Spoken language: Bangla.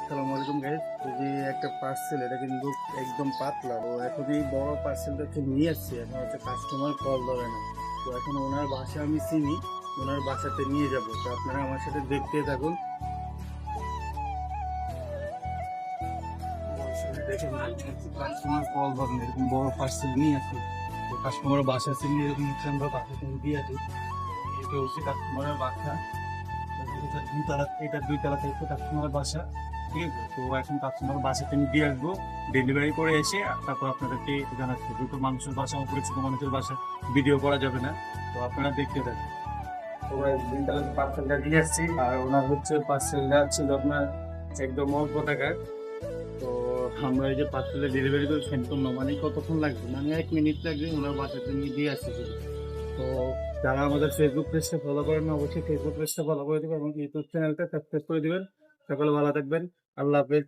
আসসালামু আলাইকুম গাইস। এই যে একটা পার্সেল, এটা কিন্তু একদম পাতলা। তো এখন এই বড় পার্সেলটা নিয়ে আসছি, এখন হচ্ছে কাস্টমার কল ধরে না। তো এখন ওনার বাসা আমি চিনি, ওনার বাসাতে নিয়ে যাব। তো আপনারা আমার সাথে দেখতে থাকুন। দেখেন কাস্টমার কল ধরে না, এরকম বড় পার্সেল নিয়ে আসি। তো কাস্টমার বাসা চিনি, এরকম হচ্ছে আমরা বাসা থেকে দিয়ে আসি। এটা হচ্ছে কাস্টমারের বাসা। এটা 2 তলা থেকে কাস্টমারের বাসা। ঠিক আছে, তো এখন কাস্টমার বাসাতে আমি দিয়ে আসবো, ডেলিভারি করে এসে তারপর আপনাদেরকে জানাচ্ছি। দুটো মানুষের বাসা, অপরিচিত মানুষের বাসা ভিডিও করা যাবে না, তো আপনারা দেখতে থাকুন। তো 2 তলা পার্সেলটা দিয়ে আসছি, আর ওনার হচ্ছে পার্সেলটা ছিল আপনার একদম অল্প টাকার। তো আমরা এই যে পার্সেলটা ডেলিভারি করে সম্পূর্ণ মানে কতক্ষণ লাগবে, মানে 1 মিনিট লাগবে, ওনার বাসাতে নিয়ে দিয়ে আসছি শুধু। তো যারা আমাদের ফেসবুক পেজটা ফলো করেন না, অবশ্যই ফেসবুক পেজটা ফলো করে দেবেন এবং ইউটিউব চ্যানেলটা সাবস্ক্রাইব করে দিবেন। সকলে ভালো থাকবেন। আল্লাহ হাফেজ।